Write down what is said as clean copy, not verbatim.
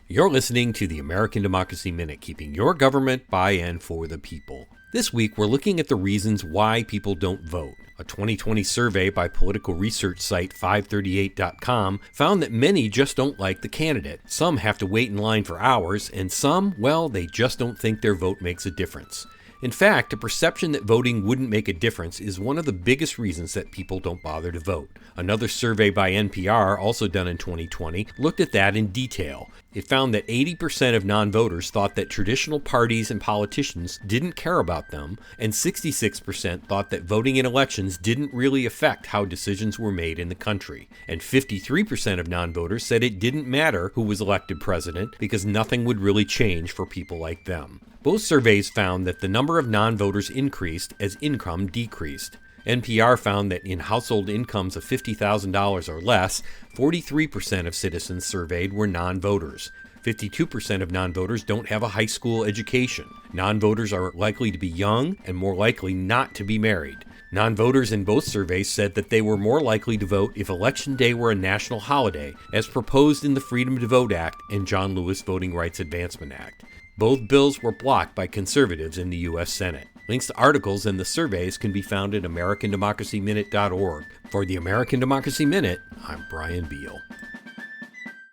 You're listening to the American Democracy Minute, keeping your government by and for the people. This week, we're looking at the reasons why people don't vote. A 2020 survey by political research site 538.com found that many just don't like the candidate. Some have to wait in line for hours, and some, well, they just don't think their vote makes a difference. In fact, a perception that voting wouldn't make a difference is one of the biggest reasons that people don't bother to vote. Another survey by NPR, also done in 2020, looked at that in detail. It found that 80% of non-voters thought that traditional parties and politicians didn't care about them, and 66% thought that voting in elections didn't really affect how decisions were made in the country. And 53% of non-voters said it didn't matter who was elected president because nothing would really change for people like them. Both surveys found that the number of non-voters increased as income decreased. NPR found that in household incomes of $50,000 or less, 43% of citizens surveyed were non-voters. 52% of non-voters don't have a high school education. Non-voters are likely to be young and more likely not to be married. Non-voters in both surveys said that they were more likely to vote if Election Day were a national holiday, as proposed in the Freedom to Vote Act and John Lewis Voting Rights Advancement Act. Both bills were blocked by conservatives in the U.S. Senate. Links to articles and the surveys can be found at AmericanDemocracyMinute.org. For the American Democracy Minute, I'm Brian Beal.